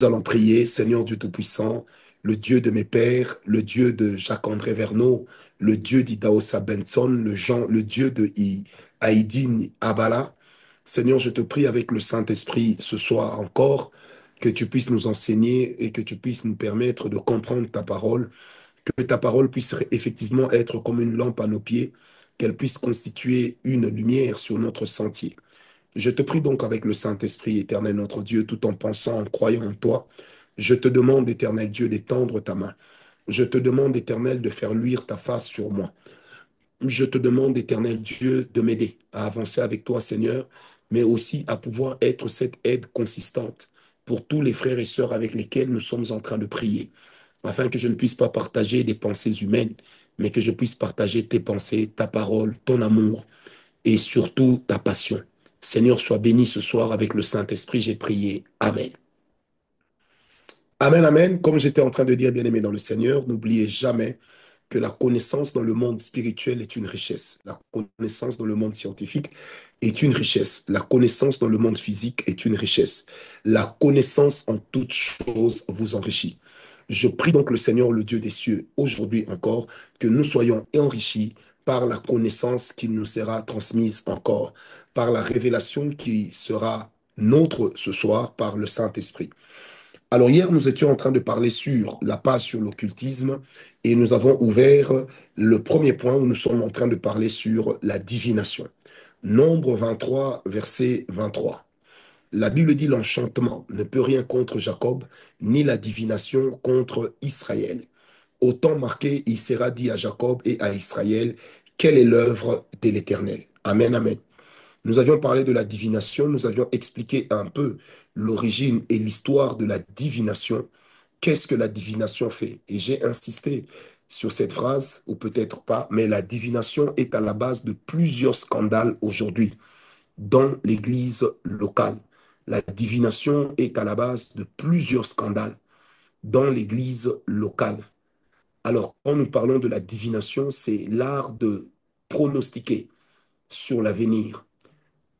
Allons prier, Seigneur Dieu Tout-Puissant, le Dieu de mes pères, le Dieu de Jacques-André Verneau, le Dieu d'Idaosa Benson, le Dieu de Haïdine Abala. Seigneur, je te prie avec le Saint-Esprit ce soir encore que tu puisses nous enseigner et que tu puisses nous permettre de comprendre ta parole, que ta parole puisse effectivement être comme une lampe à nos pieds, qu'elle puisse constituer une lumière sur notre sentier. Je te prie donc avec le Saint-Esprit, éternel notre Dieu, tout en pensant, en croyant en toi. Je te demande, éternel Dieu, d'étendre ta main. Je te demande, éternel, de faire luire ta face sur moi. Je te demande, éternel Dieu, de m'aider à avancer avec toi, Seigneur, mais aussi à pouvoir être cette aide consistante pour tous les frères et sœurs avec lesquels nous sommes en train de prier, afin que je ne puisse pas partager des pensées humaines, mais que je puisse partager tes pensées, ta parole, ton amour et surtout ta passion. Seigneur, sois béni ce soir avec le Saint-Esprit, j'ai prié. Amen. Amen, amen. Comme j'étais en train de dire, bien-aimé dans le Seigneur, n'oubliez jamais que la connaissance dans le monde spirituel est une richesse. La connaissance dans le monde scientifique est une richesse. La connaissance dans le monde physique est une richesse. La connaissance en toutes choses vous enrichit. Je prie donc le Seigneur, le Dieu des cieux, aujourd'hui encore, que nous soyons enrichis par la connaissance qui nous sera transmise encore, par la révélation qui sera nôtre ce soir par le Saint-Esprit. Alors hier, nous étions en train de parler sur la page sur l'occultisme et nous avons ouvert le premier point où nous sommes en train de parler sur la divination. Nombre 23, verset 23. La Bible dit l'enchantement ne peut rien contre Jacob, ni la divination contre Israël. Autant marqué, il sera dit à Jacob et à Israël, quelle est l'œuvre de l'Éternel. Amen, amen. Nous avions parlé de la divination, nous avions expliqué un peu l'origine et l'histoire de la divination. Qu'est-ce que la divination fait? Et j'ai insisté sur cette phrase, ou peut-être pas, mais la divination est à la base de plusieurs scandales aujourd'hui dans l'Église locale. La divination est à la base de plusieurs scandales dans l'Église locale. Alors, quand nous parlons de la divination, c'est l'art de pronostiquer sur l'avenir.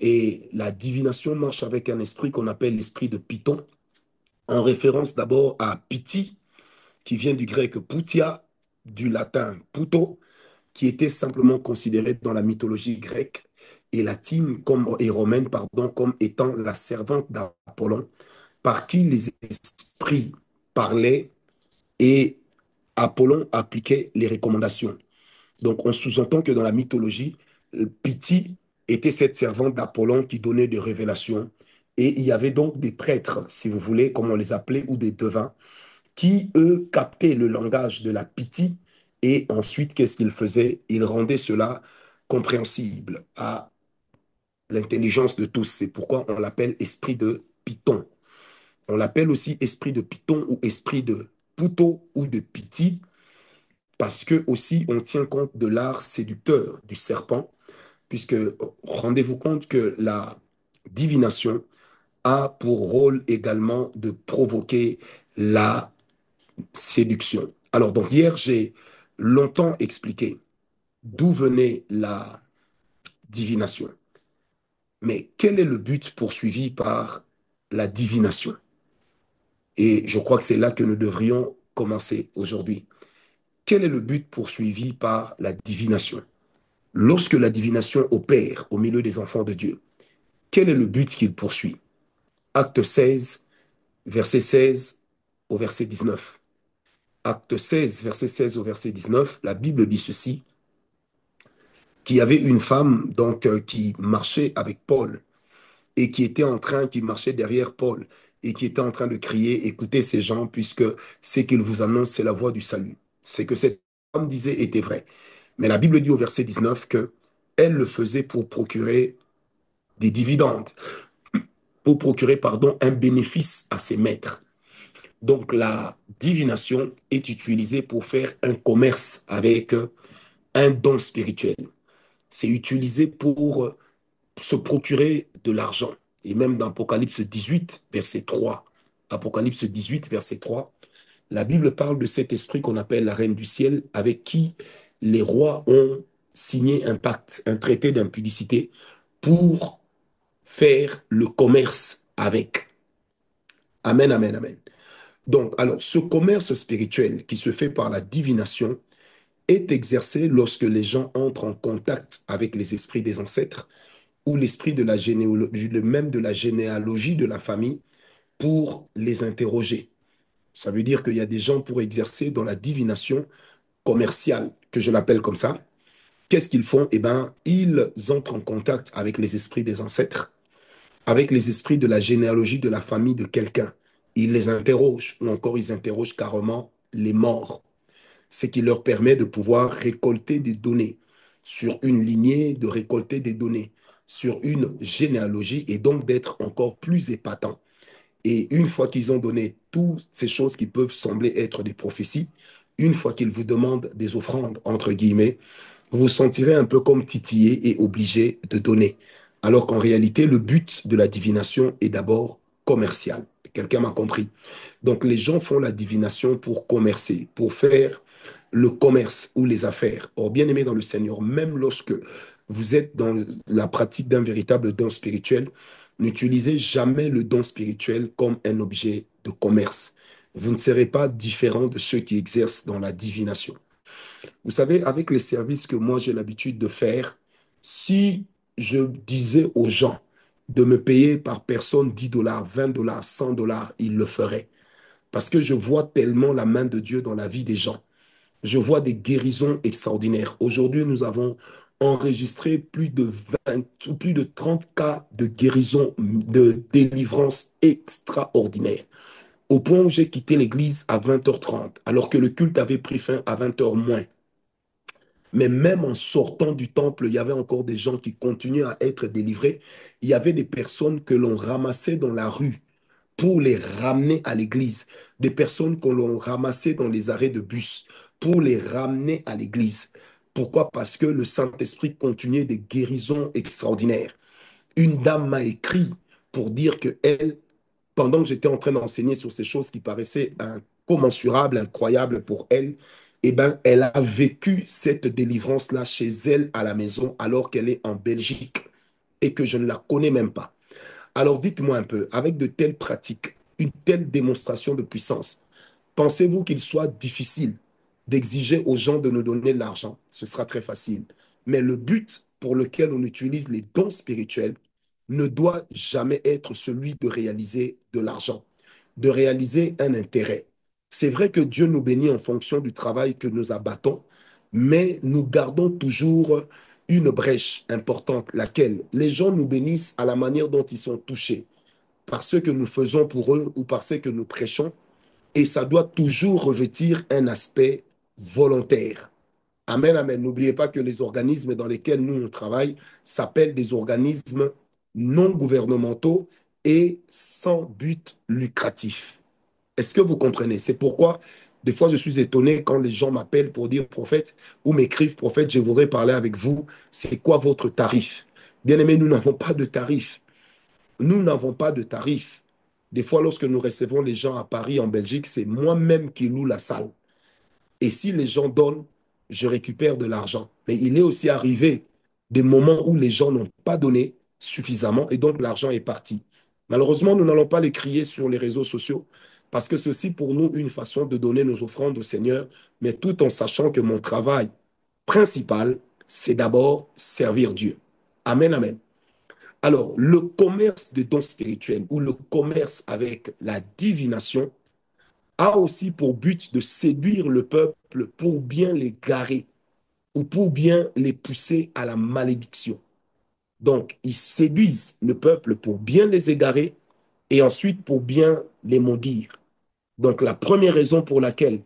Et la divination marche avec un esprit qu'on appelle l'esprit de Python, en référence d'abord à Pythie, qui vient du grec poutia, du latin puto, qui était simplement considéré dans la mythologie grecque et latine et romaine, pardon, comme étant la servante d'Apollon, par qui les esprits parlaient et Apollon appliquait les recommandations. Donc, on sous-entend que dans la mythologie, Pythie était cette servante d'Apollon qui donnait des révélations. Et il y avait donc des prêtres, si vous voulez, comme on les appelait, ou des devins, qui, eux, captaient le langage de la Pythie. Et ensuite, qu'est-ce qu'ils faisaient? Ils rendaient cela compréhensible à l'intelligence de tous. C'est pourquoi on l'appelle esprit de Python. On l'appelle aussi esprit de Python ou esprit de Puto ou de Pythie parce que aussi on tient compte de l'art séducteur du serpent, puisque rendez-vous compte que la divination a pour rôle également de provoquer la séduction. Alors donc hier, j'ai longtemps expliqué d'où venait la divination, mais quel est le but poursuivi par la divination? Et je crois que c'est là que nous devrions commencer aujourd'hui. Quel est le but poursuivi par la divination? Lorsque la divination opère au milieu des enfants de Dieu, quel est le but qu'il poursuit? Acte 16, verset 16 au verset 19. Acte 16, verset 16 au verset 19, la Bible dit ceci, qu'il y avait une femme donc qui marchait avec Paul et qui marchait derrière Paul et qui était en train de crier, écoutez ces gens, puisque ce qu'ils vous annoncent, c'est la voie du salut. C'est que cette femme disait était vrai. Mais la Bible dit au verset 19 que elle le faisait pour procurer des dividendes, pour procurer, pardon, un bénéfice à ses maîtres. Donc la divination est utilisée pour faire un commerce avec un don spirituel. C'est utilisé pour se procurer de l'argent. Et même dans Apocalypse 18, verset 3, Apocalypse 18, verset 3, la Bible parle de cet esprit qu'on appelle la reine du ciel, avec qui les rois ont signé un pacte, un traité d'impudicité pour faire le commerce avec. Amen, amen, amen. Donc, alors, ce commerce spirituel qui se fait par la divination est exercé lorsque les gens entrent en contact avec les esprits des ancêtres ou l'esprit de la généalogie, même de la généalogie de la famille pour les interroger. Ça veut dire qu'il y a des gens pour exercer dans la divination commerciale, que je l'appelle comme ça. Qu'est-ce qu'ils font? Eh bien, ils entrent en contact avec les esprits des ancêtres, avec les esprits de la généalogie de la famille de quelqu'un. Ils les interrogent, ou encore ils interrogent carrément les morts, ce qui leur permet de pouvoir récolter des données sur une lignée, de récolter des données sur une généalogie et donc d'être encore plus épatant. Et une fois qu'ils ont donné toutes ces choses qui peuvent sembler être des prophéties, une fois qu'ils vous demandent des offrandes, entre guillemets, vous vous sentirez un peu comme titillé et obligé de donner. Alors qu'en réalité, le but de la divination est d'abord commercial. Quelqu'un m'a compris. Donc les gens font la divination pour commercer, pour faire le commerce ou les affaires. Or, bien aimé dans le Seigneur, même lorsque vous êtes dans la pratique d'un véritable don spirituel, n'utilisez jamais le don spirituel comme un objet de commerce. Vous ne serez pas différent de ceux qui exercent dans la divination. Vous savez, avec les services que moi j'ai l'habitude de faire, si je disais aux gens de me payer par personne 10 dollars, 20 dollars, 100 dollars, ils le feraient. Parce que je vois tellement la main de Dieu dans la vie des gens. Je vois des guérisons extraordinaires. Aujourd'hui, nous avons enregistré plus de 20 ou plus de 30 cas de guérison, de délivrance extraordinaire. Au point où j'ai quitté l'église à 20h30, alors que le culte avait pris fin à 20h moins. Mais même en sortant du temple, il y avait encore des gens qui continuaient à être délivrés. Il y avait des personnes que l'on ramassait dans la rue pour les ramener à l'église. Des personnes que l'on ramassait dans les arrêts de bus pour les ramener à l'église. Pourquoi? Parce que le Saint-Esprit continuait des guérisons extraordinaires. Une dame m'a écrit pour dire que elle, pendant que j'étais en train d'enseigner sur ces choses qui paraissaient incommensurables, incroyables pour elle, eh ben, elle a vécu cette délivrance-là chez elle à la maison alors qu'elle est en Belgique et que je ne la connais même pas. Alors dites-moi un peu, avec de telles pratiques, une telle démonstration de puissance, pensez-vous qu'il soit difficile d'exiger aux gens de nous donner de l'argent? Ce sera très facile. Mais le but pour lequel on utilise les dons spirituels ne doit jamais être celui de réaliser de l'argent, de réaliser un intérêt. C'est vrai que Dieu nous bénit en fonction du travail que nous abattons, mais nous gardons toujours une brèche importante, laquelle les gens nous bénissent à la manière dont ils sont touchés, par ce que nous faisons pour eux ou par ce que nous prêchons, et ça doit toujours revêtir un aspect volontaire. Amen, amen. N'oubliez pas que les organismes dans lesquels nous on travaille s'appellent des organismes non gouvernementaux et sans but lucratif. Est-ce que vous comprenez? C'est pourquoi des fois je suis étonné quand les gens m'appellent pour dire prophète ou m'écrivent prophète, je voudrais parler avec vous. C'est quoi votre tarif? Bien aimé, nous n'avons pas de tarif. Nous n'avons pas de tarif. Des fois, lorsque nous recevons les gens à Paris, en Belgique, c'est moi-même qui loue la salle. Et si les gens donnent, je récupère de l'argent. Mais il est aussi arrivé des moments où les gens n'ont pas donné suffisamment et donc l'argent est parti. Malheureusement, nous n'allons pas les crier sur les réseaux sociaux parce que c'est aussi pour nous une façon de donner nos offrandes au Seigneur, mais tout en sachant que mon travail principal, c'est d'abord servir Dieu. Amen, amen. Alors, le commerce de dons spirituels ou le commerce avec la divination a aussi pour but de séduire le peuple pour bien les garer ou pour bien les pousser à la malédiction. Donc, ils séduisent le peuple pour bien les égarer et ensuite pour bien les maudire. Donc, la première raison pour laquelle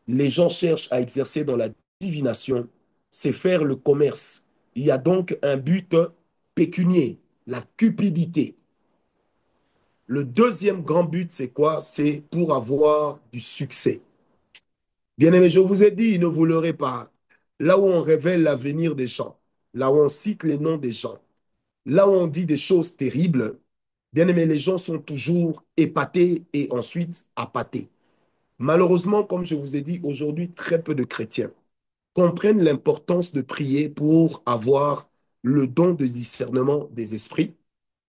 les gens cherchent à exercer dans la divination, c'est faire le commerce. Il y a donc un but pécunier, la cupidité. Le deuxième grand but, c'est quoi? C'est pour avoir du succès. Bien-aimé, je vous ai dit, ne vous leurrez pas. Là où on révèle l'avenir des gens, là où on cite les noms des gens, là où on dit des choses terribles, bien-aimé, les gens sont toujours épatés et ensuite apathés. Malheureusement, comme je vous ai dit, aujourd'hui, très peu de chrétiens comprennent l'importance de prier pour avoir le don de discernement des esprits,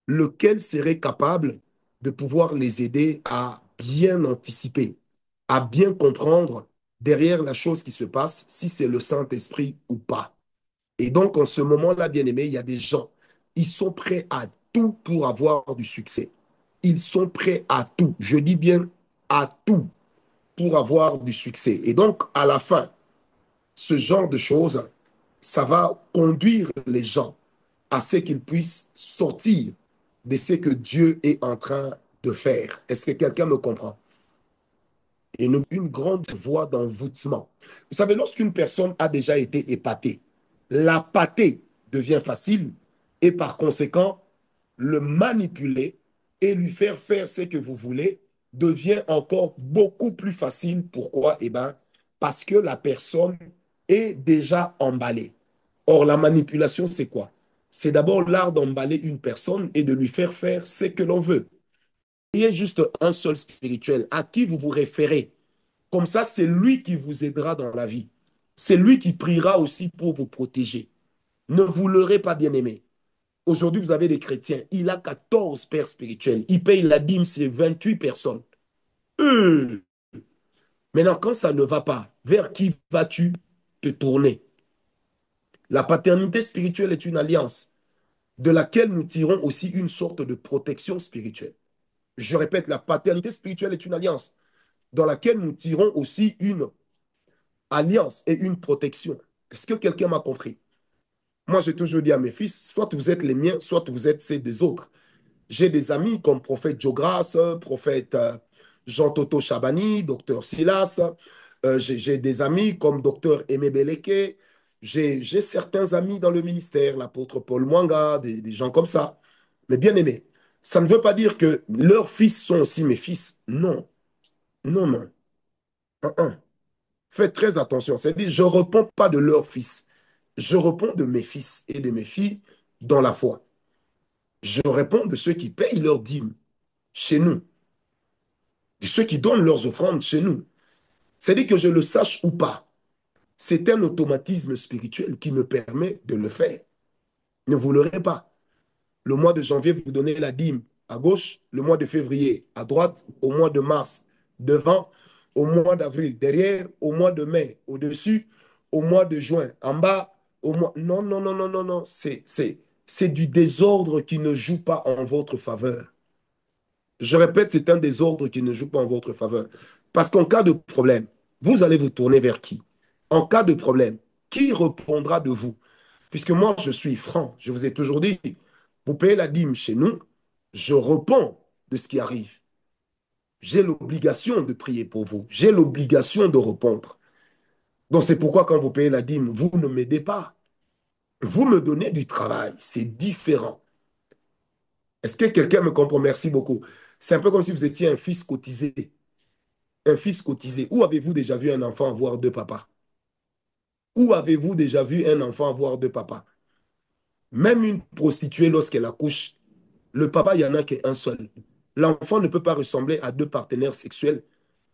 lequel serait capable de pouvoir les aider à bien anticiper, à bien comprendre derrière la chose qui se passe, si c'est le Saint-Esprit ou pas. Et donc, en ce moment-là, bien aimé, il y a des gens, ils sont prêts à tout pour avoir du succès. Ils sont prêts à tout. Je dis bien à tout pour avoir du succès. Et donc, à la fin, ce genre de choses, ça va conduire les gens à ce qu'ils puissent sortir de ce que Dieu est en train de faire. Est-ce que quelqu'un me comprend? Et une grande voie d'envoûtement. Vous savez, lorsqu'une personne a déjà été épatée, la pâter devient facile et par conséquent, le manipuler et lui faire faire ce que vous voulez devient encore beaucoup plus facile. Pourquoi? Eh bien, parce que la personne est déjà emballée. Or, la manipulation, c'est quoi? C'est d'abord l'art d'emballer une personne et de lui faire faire ce que l'on veut. Il y a juste un seul spirituel à qui vous vous référez. Comme ça, c'est lui qui vous aidera dans la vie. C'est lui qui priera aussi pour vous protéger. Ne vous leurrez pas, bien-aimé. Aujourd'hui, vous avez des chrétiens. Il a 14 pères spirituels. Il paye la dîme, c'est 28 personnes. Euh. Maintenant, quand ça ne va pas, vers qui vas-tu te tourner? La paternité spirituelle est une alliance de laquelle nous tirons aussi une sorte de protection spirituelle. Je répète, la paternité spirituelle est une alliance dans laquelle nous tirons aussi une alliance et une protection. Est-ce que quelqu'un m'a compris? Moi, j'ai toujours dit à mes fils, soit vous êtes les miens, soit vous êtes ceux des autres. J'ai des amis comme prophète Joe Grace, prophète Jean-Toto Chabani, docteur Silas. J'ai des amis comme docteur Aimé Beleke. J'ai certains amis dans le ministère, l'apôtre Paul Mwanga, des gens comme ça. Mais bien aimés, ça ne veut pas dire que leurs fils sont aussi mes fils. Non, non, non. Un. Faites très attention. C'est-à-dire, je ne réponds pas de leurs fils. Je réponds de mes fils et de mes filles dans la foi. Je réponds de ceux qui payent leurs dîmes chez nous, de ceux qui donnent leurs offrandes chez nous. C'est-à-dire que je le sache ou pas. C'est un automatisme spirituel qui me permet de le faire. Ne vous leurrez pas. Le mois de janvier, vous donnez la dîme à gauche, le mois de février à droite, au mois de mars devant, au mois d'avril derrière, au mois de mai au-dessus, au mois de juin en bas, au mois... Non, non, non, non, non, non. C'est du désordre qui ne joue pas en votre faveur. Je répète, c'est un désordre qui ne joue pas en votre faveur. Parce qu'en cas de problème, vous allez vous tourner vers qui? En cas de problème, qui répondra de vous? Puisque moi, je suis franc, je vous ai toujours dit, vous payez la dîme chez nous, je réponds de ce qui arrive. J'ai l'obligation de prier pour vous. J'ai l'obligation de répondre. Donc c'est pourquoi quand vous payez la dîme, vous ne m'aidez pas. Vous me donnez du travail. C'est différent. Est-ce que quelqu'un me comprend? Merci beaucoup. C'est un peu comme si vous étiez un fils cotisé. Un fils cotisé. Où avez-vous déjà vu un enfant avoir deux papas? Où avez-vous déjà vu un enfant avoir deux papas? Même une prostituée, lorsqu'elle accouche, le papa, il n'y en a qu'un seul. L'enfant ne peut pas ressembler à deux partenaires sexuels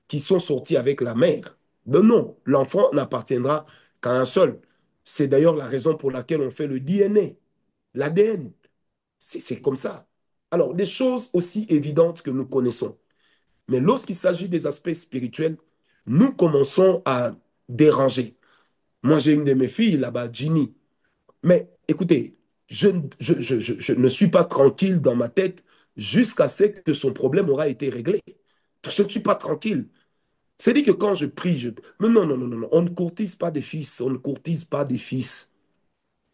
qui sont sortis avec la mère. Non, non, l'enfant n'appartiendra qu'à un seul. C'est d'ailleurs la raison pour laquelle on fait le DNA, l'ADN. C'est comme ça. Alors, des choses aussi évidentes que nous connaissons. Mais lorsqu'il s'agit des aspects spirituels, nous commençons à déranger. Moi, j'ai une de mes filles là-bas, Ginny. Mais écoutez, je ne suis pas tranquille dans ma tête jusqu'à ce que son problème aura été réglé. Je ne suis pas tranquille. C'est-à-dire que quand je prie, Mais non, non, non, non, non, on ne courtise pas des fils, on ne courtise pas des fils.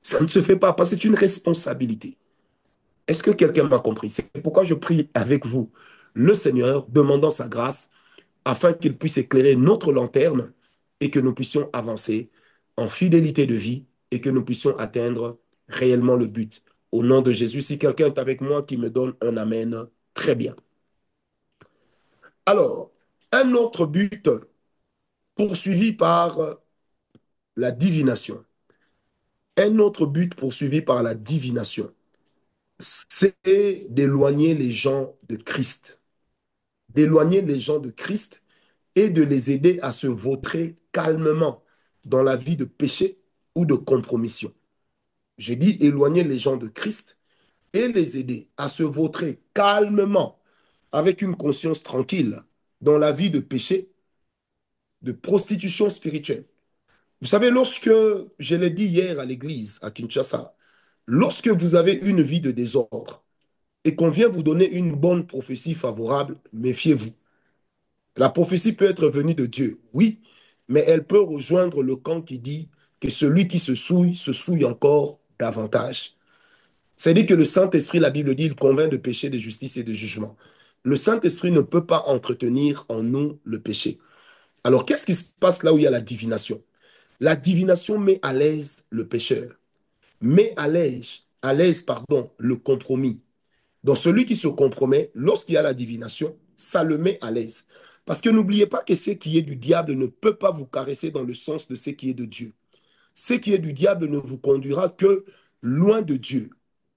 Ça ne se fait pas parce que c'est une responsabilité. Est-ce que quelqu'un m'a compris? C'est pourquoi je prie avec vous le Seigneur, demandant sa grâce afin qu'il puisse éclairer notre lanterne et que nous puissions avancer en fidélité de vie et que nous puissions atteindre réellement le but. Au nom de Jésus, si quelqu'un est avec moi qui me donne un amen, très bien. Alors, un autre but poursuivi par la divination. Un autre but poursuivi par la divination, c'est d'éloigner les gens de Christ. D'éloigner les gens de Christ et de les aider à se vautrer calmement dans la vie de péché ou de compromission. J'ai dit éloigner les gens de Christ et les aider à se vautrer calmement avec une conscience tranquille dans la vie de péché, de prostitution spirituelle. Vous savez, lorsque, je l'ai dit hier à l'église, à Kinshasa, lorsque vous avez une vie de désordre et qu'on vient vous donner une bonne prophétie favorable, méfiez-vous. La prophétie peut être venue de Dieu, oui, mais elle peut rejoindre le camp qui dit que celui qui se souille encore davantage. C'est-à-dire que le Saint-Esprit, la Bible dit, il convainc de péché, de justice et de jugement. Le Saint-Esprit ne peut pas entretenir en nous le péché. Alors, qu'est-ce qui se passe là où il y a la divination? La divination met à l'aise le pécheur, met à l'aise, pardon, le compromis. Donc, celui qui se compromet, lorsqu'il y a la divination, ça le met à l'aise. Parce que n'oubliez pas que ce qui est du diable ne peut pas vous caresser dans le sens de ce qui est de Dieu. Ce qui est du diable ne vous conduira que loin de Dieu,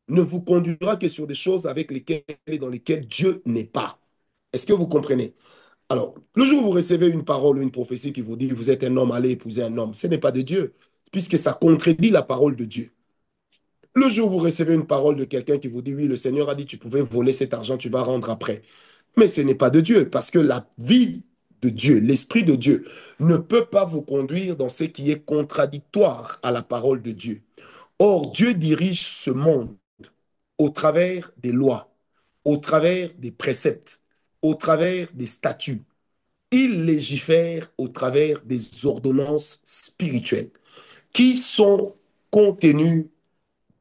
ne vous conduira que sur des choses avec lesquelles et dans lesquelles Dieu n'est pas. Est-ce que vous comprenez? Alors, le jour où vous recevez une parole ou une prophétie qui vous dit vous êtes un homme, allez épouser un homme, ce n'est pas de Dieu, puisque ça contredit la parole de Dieu. Le jour où vous recevez une parole de quelqu'un qui vous dit oui, le Seigneur a dit tu pouvais voler cet argent, tu vas rendre après. Mais ce n'est pas de Dieu, parce que la vie de Dieu, l'Esprit de Dieu, ne peut pas vous conduire dans ce qui est contradictoire à la parole de Dieu. Or, Dieu dirige ce monde au travers des lois, au travers des préceptes, au travers des statuts. Il légifère au travers des ordonnances spirituelles qui sont contenues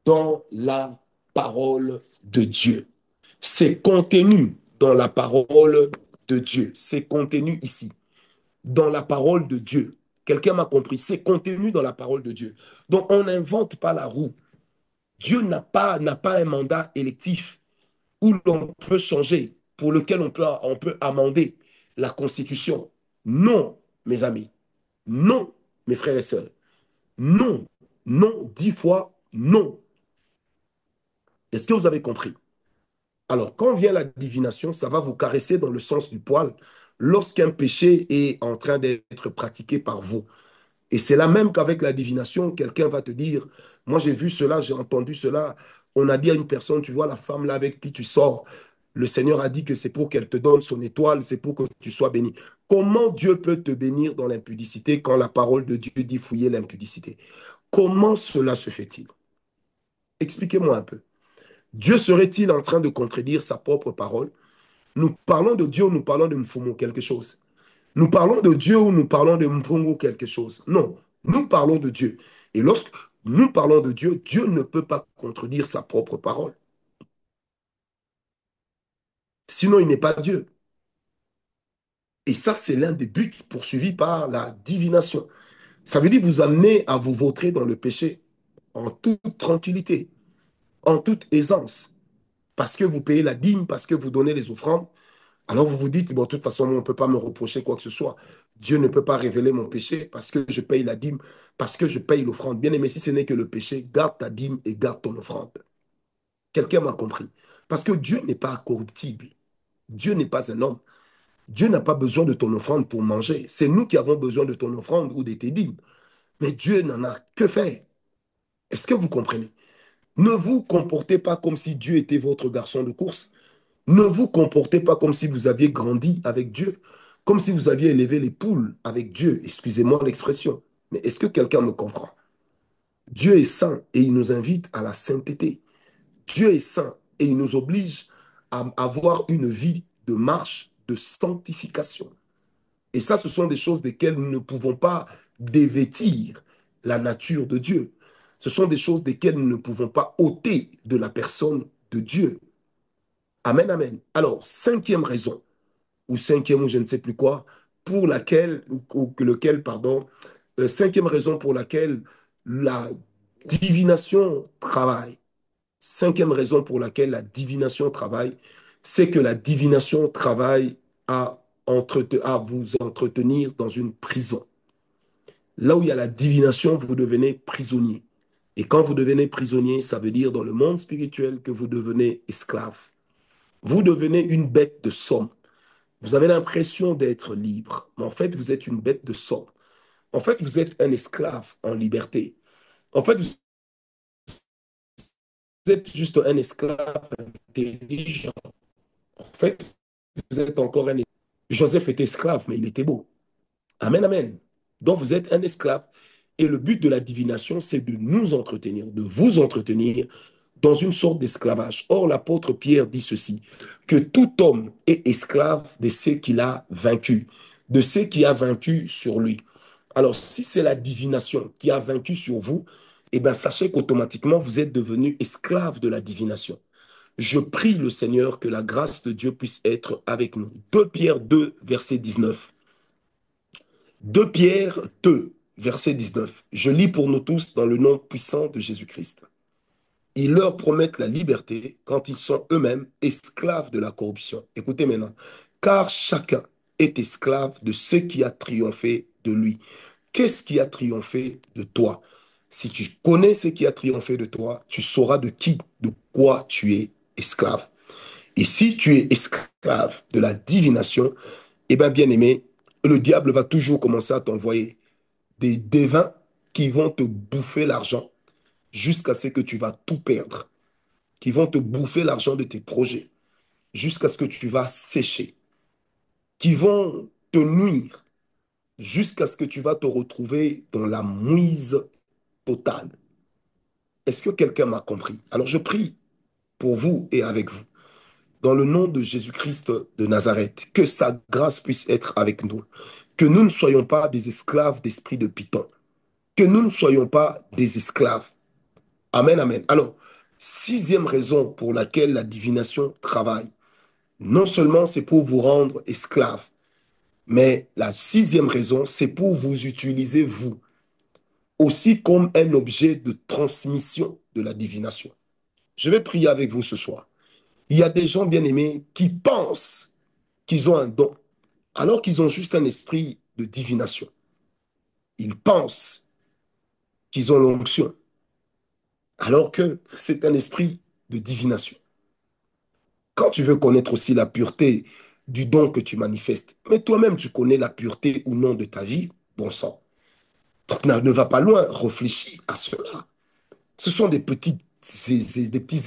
dans la parole de Dieu. C'est contenu dans la parole de Dieu. C'est contenu ici, dans la parole de Dieu. Quelqu'un m'a compris. C'est contenu dans la parole de Dieu. Donc, on n'invente pas la roue. Dieu n'a pas un mandat électif où l'on peut changer, pour lequel on peut amender la Constitution. Non, mes amis. Non, mes frères et sœurs. Non, non, 10 fois non. Est-ce que vous avez compris? Alors, quand vient la divination, ça va vous caresser dans le sens du poil lorsqu'un péché est en train d'être pratiqué par vous. Et c'est là même qu'avec la divination, quelqu'un va te dire, moi j'ai vu cela, j'ai entendu cela. On a dit à une personne, tu vois la femme là avec qui tu sors, le Seigneur a dit que c'est pour qu'elle te donne son étoile, c'est pour que tu sois béni. Comment Dieu peut te bénir dans l'impudicité quand la parole de Dieu dit fouiller l'impudicité? Comment cela se fait-il? Expliquez-moi un peu. Dieu serait-il en train de contredire sa propre parole? Nous parlons de Dieu ou nous parlons de Mfumo quelque chose? Nous parlons de Dieu ou nous parlons de Mpungu quelque chose? Non, nous parlons de Dieu. Et lorsque nous parlons de Dieu, Dieu ne peut pas contredire sa propre parole. Sinon, il n'est pas Dieu. Et ça, c'est l'un des buts poursuivis par la divination. Ça veut dire vous amener à vous vautrer dans le péché en toute tranquillité, en toute aisance, parce que vous payez la dîme, parce que vous donnez les offrandes. Alors vous vous dites, bon, de toute façon, on ne peut pas me reprocher quoi que ce soit. Dieu ne peut pas révéler mon péché parce que je paye la dîme, parce que je paye l'offrande. Bien aimé, si ce n'est que le péché, garde ta dîme et garde ton offrande. Quelqu'un m'a compris. Parce que Dieu n'est pas corruptible. Dieu n'est pas un homme. Dieu n'a pas besoin de ton offrande pour manger. C'est nous qui avons besoin de ton offrande ou de tes dîmes. Mais Dieu n'en a que faire. Est-ce que vous comprenez? Ne vous comportez pas comme si Dieu était votre garçon de course. Ne vous comportez pas comme si vous aviez grandi avec Dieu, comme si vous aviez élevé les poules avec Dieu. Excusez-moi l'expression. Mais est-ce que quelqu'un me comprend? Dieu est saint et il nous invite à la sainteté. Dieu est saint et il nous oblige à avoir une vie de marche, de sanctification. Et ça, ce sont des choses desquelles nous ne pouvons pas dévêtir la nature de Dieu. Ce sont des choses desquelles nous ne pouvons pas ôter de la personne de Dieu. Amen, amen. Alors, cinquième raison, ou cinquième ou je ne sais plus quoi, pour laquelle, ou que lequel, pardon, cinquième raison pour laquelle la divination travaille. Cinquième raison pour laquelle la divination travaille, c'est que la divination travaille à vous entretenir dans une prison. Là où il y a la divination, vous devenez prisonnier. Et quand vous devenez prisonnier, ça veut dire dans le monde spirituel que vous devenez esclave. Vous devenez une bête de somme. Vous avez l'impression d'être libre, mais en fait, vous êtes une bête de somme. En fait, vous êtes un esclave en liberté. En fait, vous êtes juste un esclave intelligent. En fait, vous êtes encore un esclave. Joseph était esclave, mais il était beau. Amen, amen. Donc vous êtes un esclave. Et le but de la divination, c'est de nous entretenir, de vous entretenir dans une sorte d'esclavage. Or, l'apôtre Pierre dit ceci, que tout homme est esclave de ce qu'il a vaincu, de ce qui a vaincu sur lui. Alors, si c'est la divination qui a vaincu sur vous, eh bien, sachez qu'automatiquement, vous êtes devenu esclave de la divination. Je prie le Seigneur que la grâce de Dieu puisse être avec nous. 2 Pierre 2, verset 19. 2 Pierre 2, verset 19. Je lis pour nous tous dans le nom puissant de Jésus-Christ. Ils leur promettent la liberté quand ils sont eux-mêmes esclaves de la corruption. Écoutez maintenant. Car chacun est esclave de ce qui a triomphé de lui. Qu'est-ce qui a triomphé de toi? Si tu connais ce qui a triomphé de toi, tu sauras de qui, de quoi tu es esclave. Et si tu es esclave de la divination, eh bien, bien aimé, le diable va toujours commencer à t'envoyer des devins qui vont te bouffer l'argent jusqu'à ce que tu vas tout perdre, qui vont te bouffer l'argent de tes projets jusqu'à ce que tu vas sécher, qui vont te nuire jusqu'à ce que tu vas te retrouver dans la mouise totale. Est-ce que quelqu'un m'a compris? Alors je prie pour vous et avec vous, dans le nom de Jésus-Christ de Nazareth, que sa grâce puisse être avec nous, que nous ne soyons pas des esclaves d'esprit de Python, que nous ne soyons pas des esclaves. Amen, amen. Alors, sixième raison pour laquelle la divination travaille, non seulement c'est pour vous rendre esclave, mais la sixième raison, c'est pour vous utiliser, vous, aussi comme un objet de transmission de la divination. Je vais prier avec vous ce soir. Il y a des gens bien-aimés qui pensent qu'ils ont un don, alors qu'ils ont juste un esprit de divination. Ils pensent qu'ils ont l'onction, alors que c'est un esprit de divination. Quand tu veux connaître aussi la pureté du don que tu manifestes, mais toi-même tu connais la pureté ou non de ta vie, bon sang. Donc ne va pas loin, réfléchis à cela. Ce sont des petits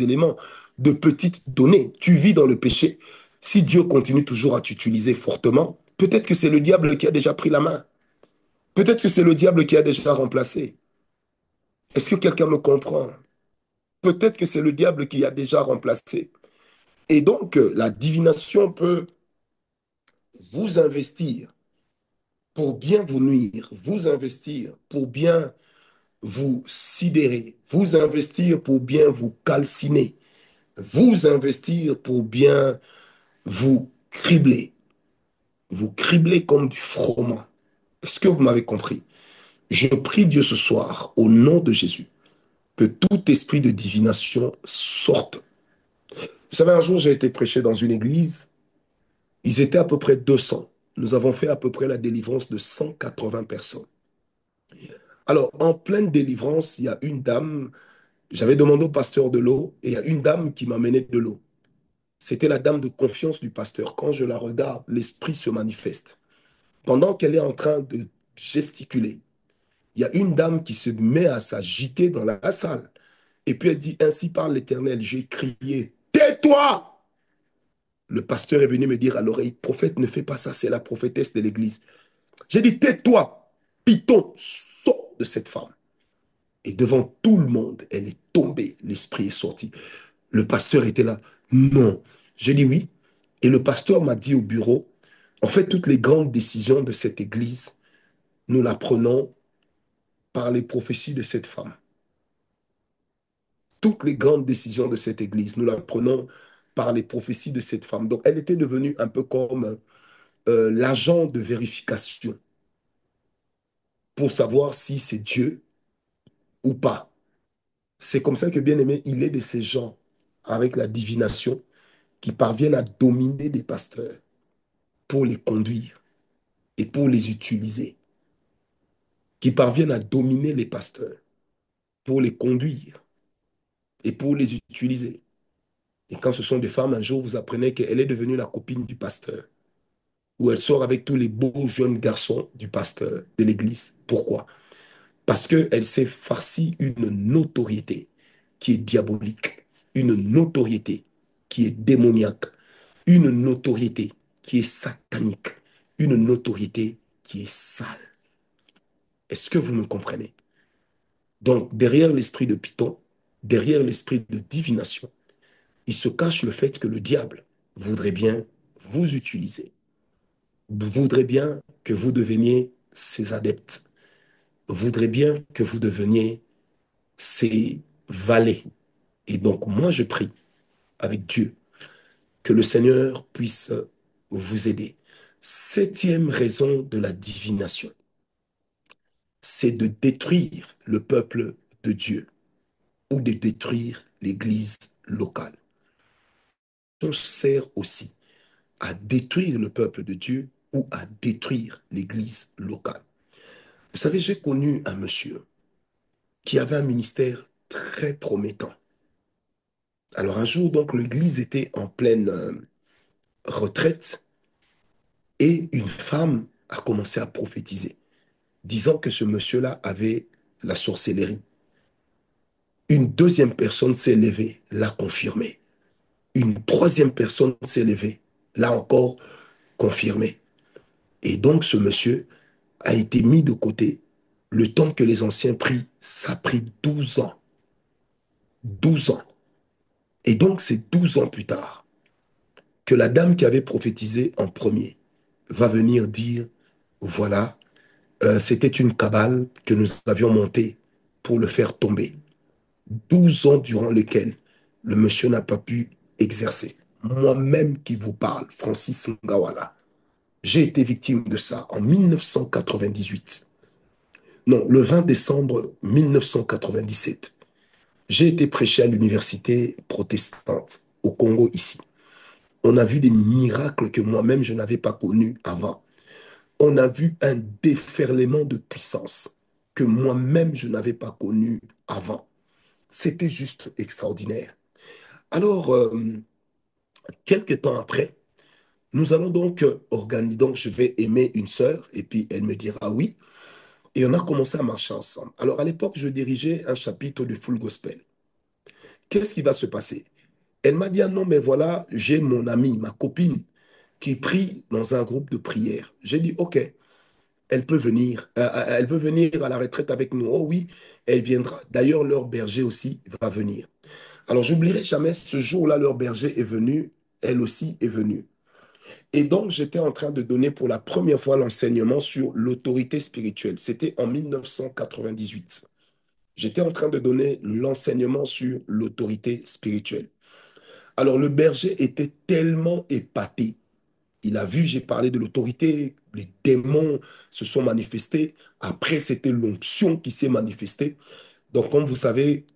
éléments, de petites données. Tu vis dans le péché. Si Dieu continue toujours à t'utiliser fortement, peut-être que c'est le diable qui a déjà pris la main. Peut-être que c'est le diable qui a déjà remplacé. Est-ce que quelqu'un me comprend? Peut-être que c'est le diable qui a déjà remplacé. Et donc, la divination peut vous investir pour bien vous nuire, vous investir pour bien vous sidérer, vous investir pour bien vous calciner, vous investir pour bien vous cribler comme du froment. Est-ce que vous m'avez compris? Je prie Dieu ce soir, au nom de Jésus, que tout esprit de divination sorte. Vous savez, un jour, j'ai été prêché dans une église. Ils étaient à peu près 200. Nous avons fait à peu près la délivrance de 180 personnes. Alors, en pleine délivrance, il y a une dame, j'avais demandé au pasteur de l'eau, et il y a une dame qui m'a mené de l'eau. C'était la dame de confiance du pasteur. Quand je la regarde, l'esprit se manifeste. Pendant qu'elle est en train de gesticuler, il y a une dame qui se met à s'agiter dans la salle. Et puis elle dit, ainsi parle l'Éternel, j'ai crié, tais-toi! Le pasteur est venu me dire à l'oreille, prophète, ne fais pas ça, c'est la prophétesse de l'église. J'ai dit, tais-toi, Python, sors de cette femme. Et devant tout le monde, elle est tombée, l'esprit est sorti. Le pasteur était là, non. J'ai dit oui. Et le pasteur m'a dit au bureau, en fait, toutes les grandes décisions de cette église, nous la prenons par les prophéties de cette femme. Toutes les grandes décisions de cette église, nous la prenons par les prophéties de cette femme. Donc, elle était devenue un peu comme l'agent de vérification pour savoir si c'est Dieu ou pas. C'est comme ça que, bien aimé, il est de ces gens avec la divination qui parviennent à dominer des pasteurs pour les conduire et pour les utiliser, qui parviennent à dominer les pasteurs pour les conduire et pour les utiliser. Et quand ce sont des femmes, un jour, vous apprenez qu'elle est devenue la copine du pasteur, ou elle sort avec tous les beaux jeunes garçons du pasteur de l'église. Pourquoi? Parce qu'elle s'est farcie une notoriété qui est diabolique, une notoriété qui est démoniaque, une notoriété qui est satanique, une notoriété qui est sale. Est-ce que vous me comprenez? Donc, derrière l'esprit de Python, derrière l'esprit de divination, il se cache le fait que le diable voudrait bien vous utiliser, voudrait bien que vous deveniez ses adeptes, voudrait bien que vous deveniez ses valets. Et donc, moi, je prie avec Dieu que le Seigneur puisse vous aider. Septième raison de la divination, c'est de détruire le peuple de Dieu ou de détruire l'Église locale. On sert aussi à détruire le peuple de Dieu ou à détruire l'Église locale. Vous savez, j'ai connu un monsieur qui avait un ministère très promettant. Alors un jour, donc, l'Église était en pleine retraite et une femme a commencé à prophétiser, disant que ce monsieur-là avait la sorcellerie. Une deuxième personne s'est levée, l'a confirmé. Une troisième personne s'est levée, l'a encore confirmé. Et donc ce monsieur a été mis de côté. Le temps que les anciens prient, ça a pris 12 ans. 12 ans. Et donc c'est 12 ans plus tard que la dame qui avait prophétisé en premier va venir dire, voilà, c'était une cabale que nous avions montée pour le faire tomber. 12 ans durant lesquels le monsieur n'a pas pu exercer. Moi-même qui vous parle, Francis Ngawala, j'ai été victime de ça en 1998. Non, le 20 décembre 1997. J'ai été prêché à l'université protestante au Congo ici. On a vu des miracles que moi-même je n'avais pas connus avant. On a vu un déferlement de puissance que moi-même je n'avais pas connu avant. C'était juste extraordinaire. Alors, quelques temps après, nous allons donc organiser, donc je vais aimer une sœur, et puis elle me dira oui, et on a commencé à marcher ensemble. Alors, à l'époque, je dirigeais un chapitre du Full Gospel. Qu'est-ce qui va se passer? Elle m'a dit, ah non, mais voilà, j'ai mon amie, ma copine, qui prie dans un groupe de prière. J'ai dit, OK, elle peut venir, elle veut venir à la retraite avec nous. Oh oui, elle viendra. D'ailleurs, leur berger aussi va venir. Alors, j'oublierai jamais ce jour-là, leur berger est venu, elle aussi est venue. Et donc, j'étais en train de donner pour la première fois l'enseignement sur l'autorité spirituelle. C'était en 1998. J'étais en train de donner l'enseignement sur l'autorité spirituelle. Alors, le berger était tellement épaté. Il a vu, j'ai parlé de l'autorité, les démons se sont manifestés. Après, c'était l'onction qui s'est manifestée. Donc, comme vous savez,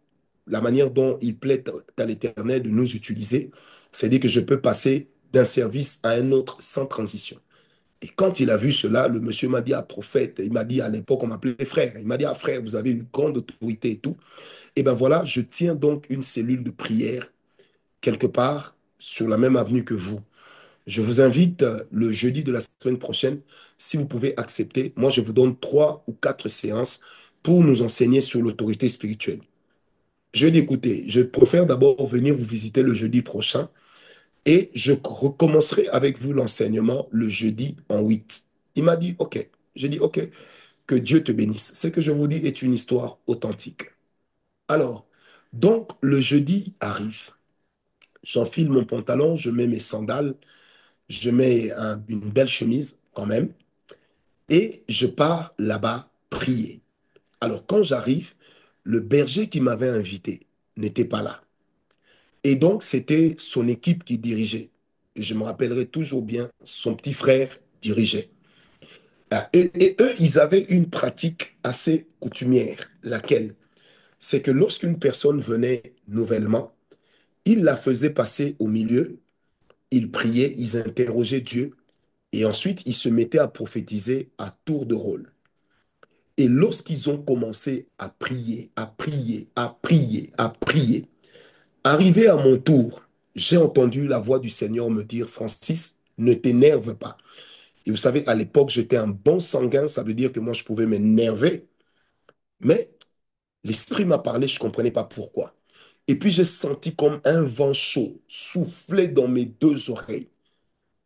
la manière dont il plaît à l'Éternel de nous utiliser, c'est-à-dire que je peux passer d'un service à un autre sans transition. Et quand il a vu cela, le monsieur m'a dit, ah, prophète, il m'a dit, à l'époque, on m'appelait frère. Il m'a dit, ah, frère, vous avez une grande autorité et tout. Et ben voilà, je tiens donc une cellule de prière quelque part sur la même avenue que vous. Je vous invite le jeudi de la semaine prochaine, si vous pouvez accepter. Moi, je vous donne 3 ou 4 séances pour nous enseigner sur l'autorité spirituelle. Je vais écouter, je préfère d'abord venir vous visiter le jeudi prochain et je recommencerai avec vous l'enseignement le jeudi en 8. Il m'a dit, OK. J'ai dit, OK, que Dieu te bénisse. Ce que je vous dis est une histoire authentique. Alors, donc, le jeudi arrive. J'enfile mon pantalon, je mets mes sandales, je mets une belle chemise quand même, et je pars là-bas prier. Alors, quand j'arrive, le berger qui m'avait invité n'était pas là. Et donc, c'était son équipe qui dirigeait. Et je me rappellerai toujours bien, son petit frère dirigeait. Et eux, ils avaient une pratique assez coutumière, laquelle, c'est que lorsqu'une personne venait nouvellement, ils la faisaient passer au milieu, ils priaient, ils interrogeaient Dieu, et ensuite ils se mettaient à prophétiser à tour de rôle. Et lorsqu'ils ont commencé à prier, à prier, à prier, à prier, arrivé à mon tour, j'ai entendu la voix du Seigneur me dire, Francis, ne t'énerve pas. Et vous savez, à l'époque, j'étais un bon sanguin, ça veut dire que moi, je pouvais m'énerver. Mais l'Esprit m'a parlé, je ne comprenais pas pourquoi. Et puis, j'ai senti comme un vent chaud souffler dans mes 2 oreilles.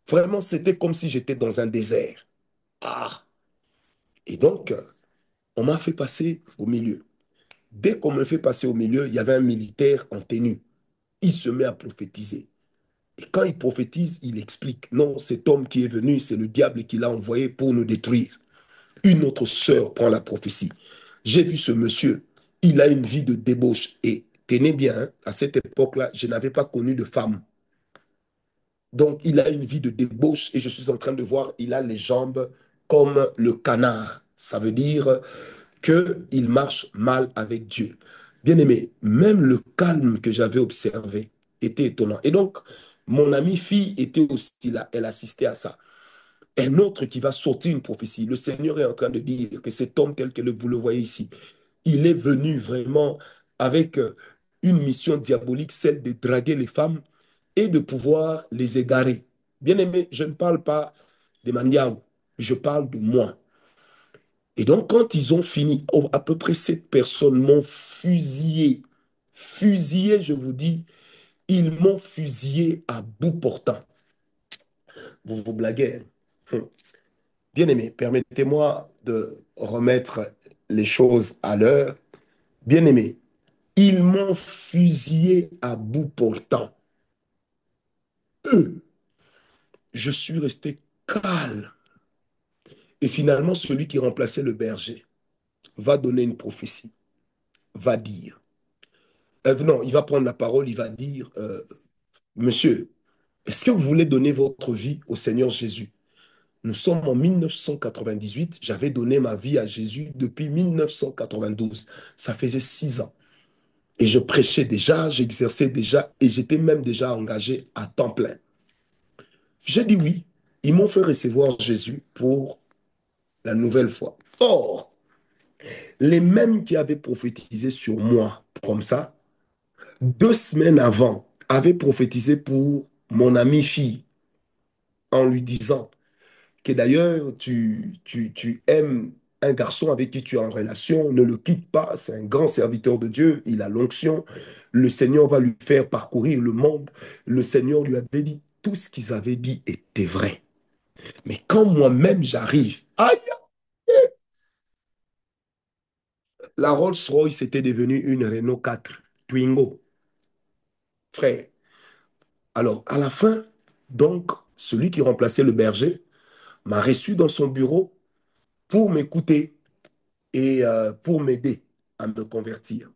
Vraiment, c'était comme si j'étais dans un désert. Ah! Et donc, on m'a fait passer au milieu. Dès qu'on me fait passer au milieu, il y avait un militaire en tenue. Il se met à prophétiser. Et quand il prophétise, il explique, non, cet homme qui est venu, c'est le diable qui l'a envoyé pour nous détruire. Une autre sœur prend la prophétie. J'ai vu ce monsieur, il a une vie de débauche. Et tenez bien, hein, à cette époque-là, je n'avais pas connu de femme. Donc, il a une vie de débauche et je suis en train de voir, il a les jambes comme le canard. Ça veut dire qu'il marche mal avec Dieu. Bien aimé, même le calme que j'avais observé était étonnant. Et donc, mon amie fille était aussi là, elle assistait à ça. Un autre qui va sortir une prophétie. Le Seigneur est en train de dire que cet homme tel que vous le voyez ici, il est venu vraiment avec une mission diabolique, celle de draguer les femmes et de pouvoir les égarer. Bien aimé, je ne parle pas de Maniang, je parle de moi. Et donc, quand ils ont fini, oh, à peu près 7 personnes m'ont fusillé. Fusillé, je vous dis, ils m'ont fusillé à bout portant. Vous vous blaguez, hein? Bien aimé, permettez-moi de remettre les choses à l'heure. Bien aimé, ils m'ont fusillé à bout portant. Eux, je suis resté calme. Et finalement, celui qui remplaçait le berger va donner une prophétie, va dire. Non, il va prendre la parole, il va dire, Monsieur, est-ce que vous voulez donner votre vie au Seigneur Jésus? Nous sommes en 1998, j'avais donné ma vie à Jésus depuis 1992. Ça faisait 6 ans. Et je prêchais déjà, j'exerçais déjà et j'étais même déjà engagé à temps plein. J'ai dit oui. Ils m'ont fait recevoir Jésus pour la nouvelle fois. Or, les mêmes qui avaient prophétisé sur moi comme ça, 2 semaines avant, avaient prophétisé pour mon amie fille en lui disant que d'ailleurs, tu aimes un garçon avec qui tu es en relation, ne le quitte pas, c'est un grand serviteur de Dieu, il a l'onction, le Seigneur va lui faire parcourir le monde. Le Seigneur lui avait dit, tout ce qu'ils avaient dit était vrai. Mais quand moi-même j'arrive, aïe, la Rolls-Royce était devenue une Renault 4 Twingo, frère. Alors, à la fin, donc, celui qui remplaçait le berger m'a reçu dans son bureau pour m'écouter et pour m'aider à me convertir.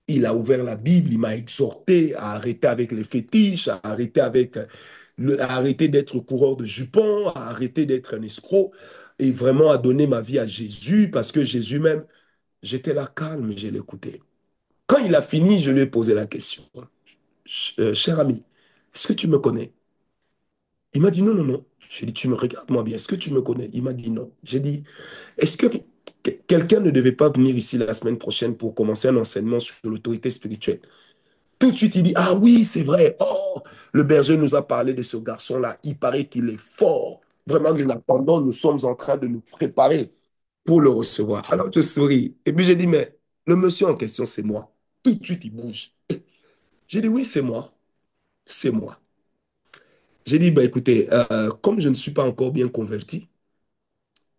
Il a ouvert la Bible, il m'a exhorté à arrêter avec les fétiches, à arrêter avec à arrêter d'être coureur de jupons, à arrêter d'être un escroc et vraiment à donner ma vie à Jésus parce que Jésus même, j'étais là calme, je l'écoutais. Quand il a fini, je lui ai posé la question. Cher ami, est-ce que tu me connais? Il m'a dit non, non, non. J'ai dit, tu me regardes moi bien, est-ce que tu me connais? Il m'a dit non. J'ai dit, est-ce que quelqu'un ne devait pas venir ici la semaine prochaine pour commencer un enseignement sur l'autorité spirituelle? Tout de suite, il dit, ah oui, c'est vrai. Oh, le berger nous a parlé de ce garçon-là. Il paraît qu'il est fort. Vraiment, nous l'attendons. Nous sommes en train de nous préparer pour le recevoir. Alors, je souris. Et puis, j'ai dit, mais le monsieur en question, c'est moi. Tout de suite, il bouge. J'ai dit, oui, c'est moi. C'est moi. J'ai dit, bah, écoutez, comme je ne suis pas encore bien converti,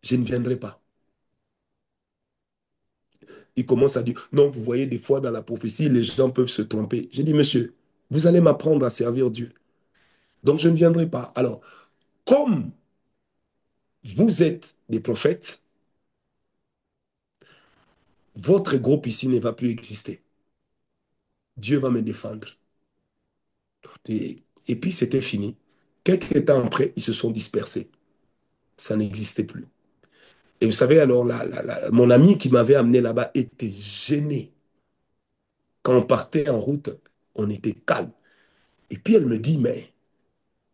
je ne viendrai pas. Il commence à dire, non, vous voyez, des fois, dans la prophétie, les gens peuvent se tromper. J'ai dit, monsieur, vous allez m'apprendre à servir Dieu. Donc, je ne viendrai pas. Alors, comme vous êtes des prophètes, votre groupe ici ne va plus exister. Dieu va me défendre. Et puis c'était fini. Quelques temps après, ils se sont dispersés. Ça n'existait plus. Et vous savez, alors, mon ami qui m'avait amené là-bas était gêné. Quand on partait en route, on était calme. Et puis elle me dit, mais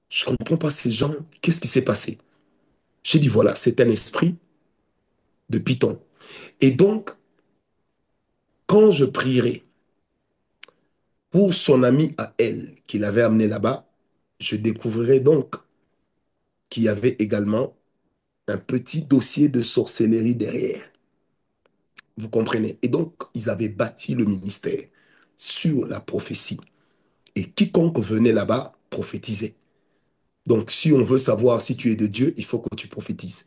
je ne comprends pas ces gens. Qu'est-ce qui s'est passé? J'ai dit, voilà, c'est un esprit de Python. Et donc, quand je prierai pour son ami à elle, qu'il avait amené là-bas, je découvrirai donc qu'il y avait également un petit dossier de sorcellerie derrière. Vous comprenez? Et donc, ils avaient bâti le ministère sur la prophétie. Et quiconque venait là-bas prophétisait. Donc, si on veut savoir si tu es de Dieu, il faut que tu prophétises.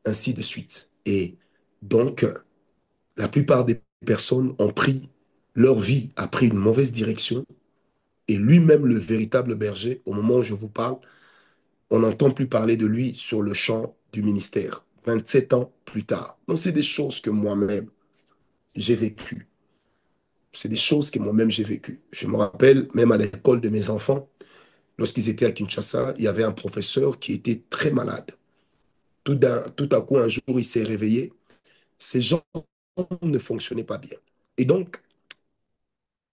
Ainsi de suite. Et donc, la plupart des personnes ont pris, leur vie a pris une mauvaise direction. Et lui-même, le véritable berger, au moment où je vous parle, on n'entend plus parler de lui sur le champ du ministère, 27 ans plus tard. Donc, c'est des choses que moi-même, j'ai vécues. C'est des choses que moi-même, j'ai vécues. Je me rappelle, même à l'école de mes enfants, lorsqu'ils étaient à Kinshasa, il y avait un professeur qui était très malade. Tout à coup, un jour, il s'est réveillé. Ces gens ne fonctionnaient pas bien. Et donc,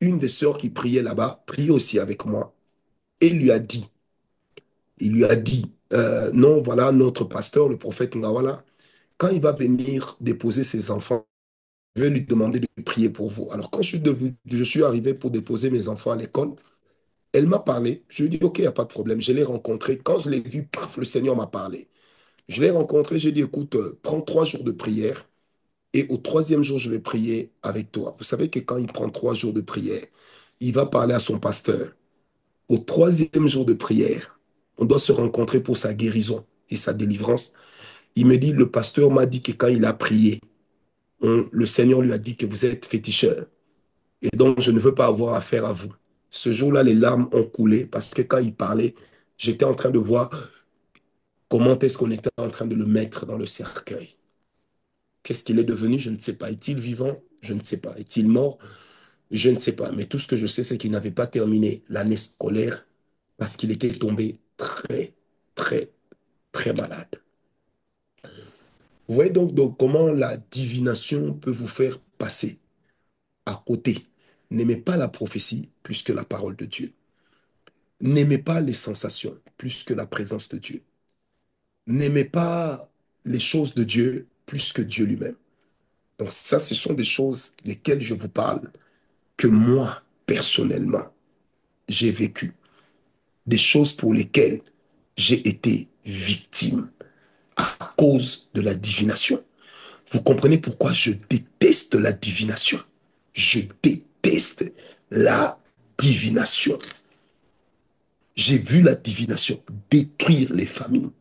une des sœurs qui priait là-bas, priait aussi avec moi, et il lui a dit, non, voilà, notre pasteur, le prophète Ngawala, quand il va venir déposer ses enfants, je vais lui demander de prier pour vous. Alors, quand je suis arrivé pour déposer mes enfants à l'école, elle m'a parlé. Je lui ai dit, OK, il n'y a pas de problème. Je l'ai rencontré. Quand je l'ai vu, paf, le Seigneur m'a parlé. Je l'ai rencontré, j'ai dit, écoute, prends 3 jours de prière et au troisième jour, je vais prier avec toi. Vous savez que quand il prend 3 jours de prière, il va parler à son pasteur. Au troisième jour de prière, on doit se rencontrer pour sa guérison et sa délivrance. Il me dit, le pasteur m'a dit que quand il a prié, le Seigneur lui a dit que vous êtes féticheur. Et donc, je ne veux pas avoir affaire à vous. Ce jour-là, les larmes ont coulé parce que quand il parlait, j'étais en train de voir comment est-ce qu'on était en train de le mettre dans le cercueil. Qu'est-ce qu'il est devenu? Je ne sais pas. Est-il vivant? Je ne sais pas. Est-il mort? Je ne sais pas. Mais tout ce que je sais, c'est qu'il n'avait pas terminé l'année scolaire parce qu'il était tombé très, très, très malade. Vous voyez donc comment la divination peut vous faire passer à côté. N'aimez pas la prophétie plus que la parole de Dieu. N'aimez pas les sensations plus que la présence de Dieu. N'aimez pas les choses de Dieu plus que Dieu lui-même. Donc ça, ce sont des choses desquelles je vous parle que moi, personnellement, j'ai vécu. Des choses pour lesquelles j'ai été victime à cause de la divination. Vous comprenez pourquoi je déteste la divination. Je déteste la divination. J'ai vu la divination détruire les familles.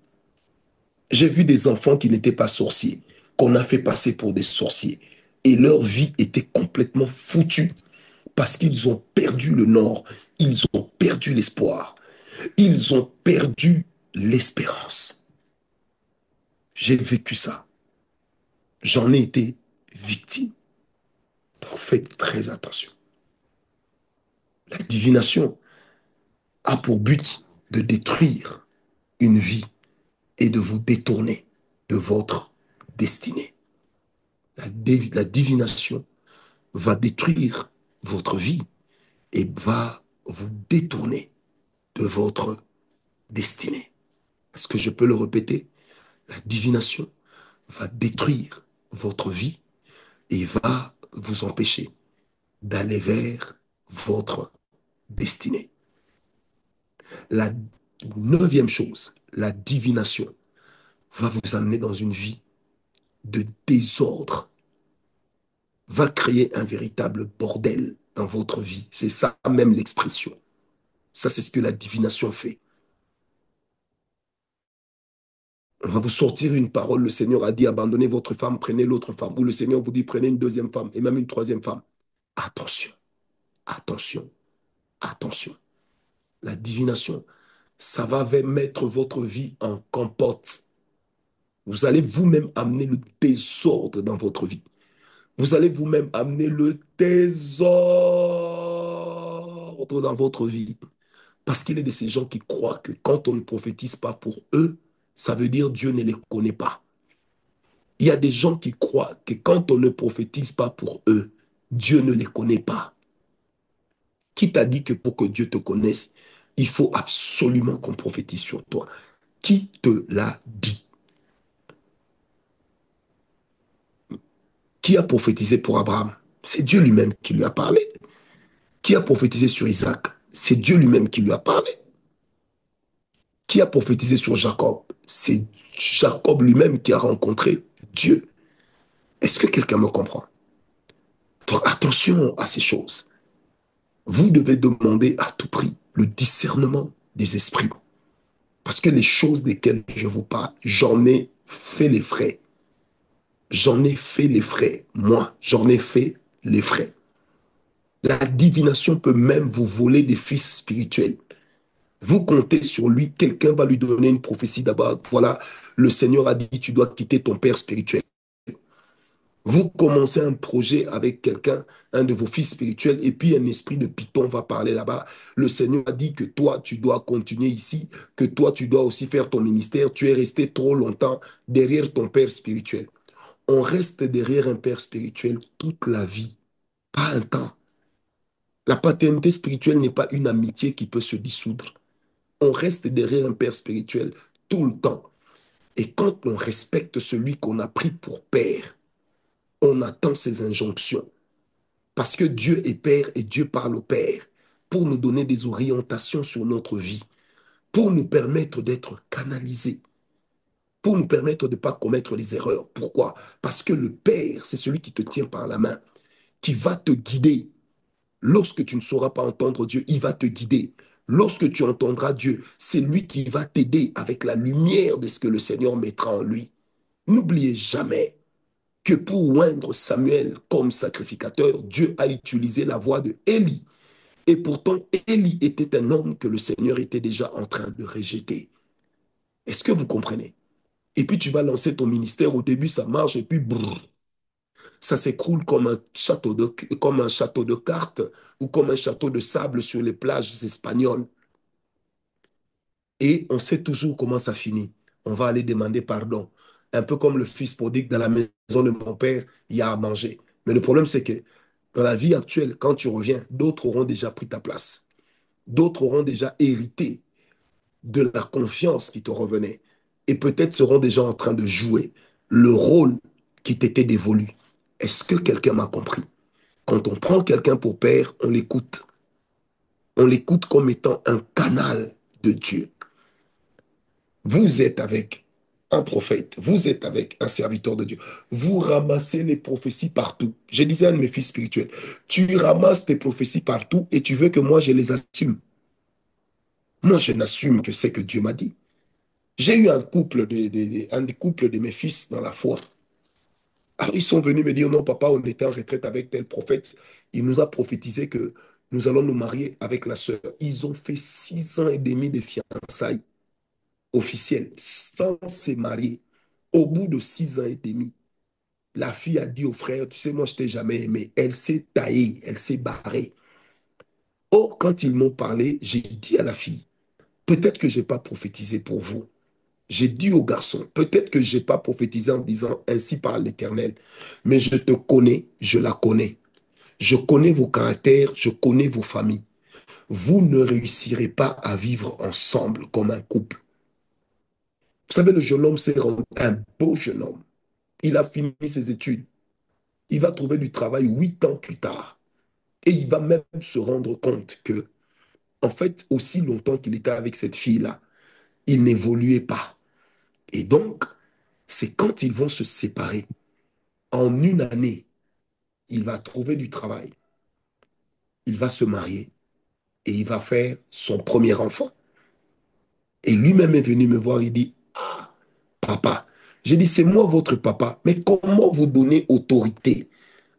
J'ai vu des enfants qui n'étaient pas sorciers, qu'on a fait passer pour des sorciers. Et leur vie était complètement foutue parce qu'ils ont perdu le nord, ils ont perdu l'espoir, ils ont perdu l'espérance. J'ai vécu ça. J'en ai été victime. Donc faites très attention. La divination a pour but de détruire une vie et de vous détourner de votre destinée. La divination va détruire votre vie et va vous détourner de votre destinée. Est-ce que je peux le répéter? La divination va détruire votre vie et va vous empêcher d'aller vers votre destinée. La neuvième chose, la divination va vous amener dans une vie de désordre, va créer un véritable bordel dans votre vie. C'est ça même l'expression. Ça, c'est ce que la divination fait. On va vous sortir une parole. Le Seigneur a dit, abandonnez votre femme, prenez l'autre femme. Ou le Seigneur vous dit, prenez une deuxième femme et même une troisième femme. Attention, attention, attention. La divination, ça va mettre votre vie en compote. Vous allez vous-même amener le désordre dans votre vie. Vous allez vous-même amener le désordre dans votre vie. Parce qu'il est de ces gens qui croient que quand on ne prophétise pas pour eux, ça veut dire Dieu ne les connaît pas. Il y a des gens qui croient que quand on ne prophétise pas pour eux, Dieu ne les connaît pas. Qui t'a dit que pour que Dieu te connaisse, il faut absolument qu'on prophétise sur toi? Qui te l'a dit? Qui a prophétisé pour Abraham? C'est Dieu lui-même qui lui a parlé. Qui a prophétisé sur Isaac? C'est Dieu lui-même qui lui a parlé. Qui a prophétisé sur Jacob? C'est Jacob lui-même qui a rencontré Dieu. Est-ce que quelqu'un me comprend? Donc attention à ces choses. Vous devez demander à tout prix le discernement des esprits. Parce que les choses desquelles je vous parle, j'en ai fait les frais. J'en ai fait les frais. Moi, j'en ai fait les frais. La divination peut même vous voler des fils spirituels. Vous comptez sur lui, quelqu'un va lui donner une prophétie d'abord. Voilà, le Seigneur a dit, tu dois quitter ton père spirituel. Vous commencez un projet avec quelqu'un, un de vos fils spirituels, et puis un esprit de Python va parler là-bas. Le Seigneur a dit que toi, tu dois continuer ici, que toi, tu dois aussi faire ton ministère. Tu es resté trop longtemps derrière ton père spirituel. On reste derrière un père spirituel toute la vie, pas un temps. La paternité spirituelle n'est pas une amitié qui peut se dissoudre. On reste derrière un père spirituel tout le temps. Et quand on respecte celui qu'on a pris pour père, on attend ses injonctions. Parce que Dieu est Père et Dieu parle au Père pour nous donner des orientations sur notre vie, pour nous permettre d'être canalisés, pour nous permettre de ne pas commettre les erreurs. Pourquoi? Parce que le Père, c'est celui qui te tient par la main, qui va te guider. Lorsque tu ne sauras pas entendre Dieu, il va te guider. Lorsque tu entendras Dieu, c'est lui qui va t'aider avec la lumière de ce que le Seigneur mettra en lui. N'oubliez jamais que pour oindre Samuel comme sacrificateur, Dieu a utilisé la voix de Élie. Et pourtant, Élie était un homme que le Seigneur était déjà en train de rejeter. Est-ce que vous comprenez? Et puis tu vas lancer ton ministère, au début ça marche, et puis brrr, ça s'écroule comme un château de cartes ou comme un château de sable sur les plages espagnoles. Et on sait toujours comment ça finit. On va aller demander pardon. Un peu comme le fils prodigue dans la maison de mon père, il y a à manger. Mais le problème, c'est que dans la vie actuelle, quand tu reviens, d'autres auront déjà pris ta place. D'autres auront déjà hérité de la confiance qui te revenait. Et peut-être seront déjà en train de jouer le rôle qui t'était dévolu. Est-ce que quelqu'un m'a compris? Quand on prend quelqu'un pour père, on l'écoute. On l'écoute comme étant un canal de Dieu. Vous êtes avec un prophète, vous êtes avec un serviteur de Dieu. Vous ramassez les prophéties partout. Je disais à un de mes fils spirituels, tu ramasses tes prophéties partout et tu veux que moi je les assume. Moi, je n'assume que c'est que Dieu m'a dit. J'ai eu un des couples de mes fils dans la foi. Alors, ils sont venus me dire, non, papa, on était en retraite avec tel prophète. Il nous a prophétisé que nous allons nous marier avec la sœur. Ils ont fait 6 ans et demi de fiançailles officielles sans se marier. Au bout de 6 ans et demi, la fille a dit au frère, tu sais, moi, je t'ai jamais aimé. Elle s'est taillée, elle s'est barrée. Or, quand ils m'ont parlé, j'ai dit à la fille, peut-être que je n'ai pas prophétisé pour vous. J'ai dit au garçon, peut-être que je n'ai pas prophétisé en disant ainsi par l'Éternel, mais je te connais, je la connais. Je connais vos caractères, je connais vos familles. Vous ne réussirez pas à vivre ensemble comme un couple. Vous savez, le jeune homme s'est rendu un beau jeune homme. Il a fini ses études. Il va trouver du travail 8 ans plus tard. Et il va même se rendre compte que, en fait, aussi longtemps qu'il était avec cette fille-là, il n'évoluait pas. Et donc, c'est quand ils vont se séparer, en une année, il va trouver du travail, il va se marier et il va faire son premier enfant. Et lui-même est venu me voir, il dit, ah, papa, j'ai dit, c'est moi votre papa, mais comment vous donner autorité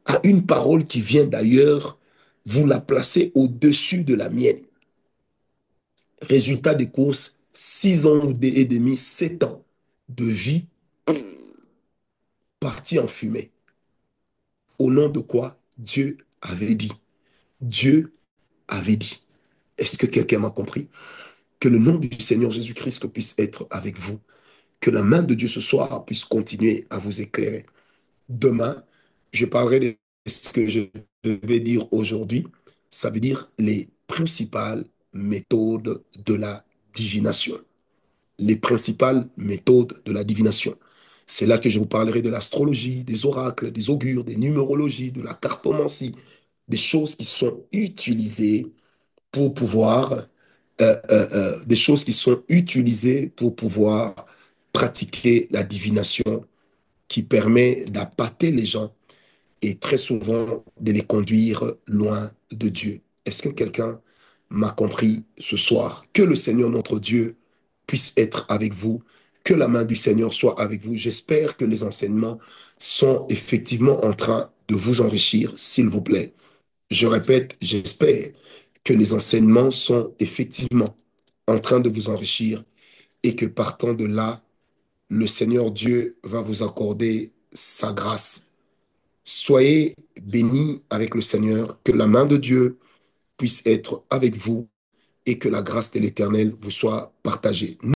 à une parole qui vient d'ailleurs, vous la placez au-dessus de la mienne? Résultat des courses, 6 ans et demi, 7 ans de vie partis en fumée. Au nom de quoi Dieu avait dit. Dieu avait dit. Est-ce que quelqu'un m'a compris? Que le nom du Seigneur Jésus-Christ puisse être avec vous. Que la main de Dieu ce soir puisse continuer à vous éclairer. Demain, je parlerai de ce que je devais dire aujourd'hui. Ça veut dire les principales méthodes de la divination. Les principales méthodes de la divination. C'est là que je vous parlerai de l'astrologie, des oracles, des augures, des numérologies, de la cartomancie, des choses qui sont utilisées pour pouvoir, des choses qui sont utilisées pour pouvoir pratiquer la divination qui permet d'appâter les gens et très souvent de les conduire loin de Dieu. Est-ce que quelqu'un m'a compris ce soir? Que le Seigneur notre Dieu puisse être avec vous, que la main du Seigneur soit avec vous. J'espère que les enseignements sont effectivement en train de vous enrichir, s'il vous plaît. Je répète, j'espère que les enseignements sont effectivement en train de vous enrichir et que partant de là, le Seigneur Dieu va vous accorder sa grâce. Soyez bénis avec le Seigneur, que la main de Dieu puisse être avec vous et que la grâce de l'Éternel vous soit partagée.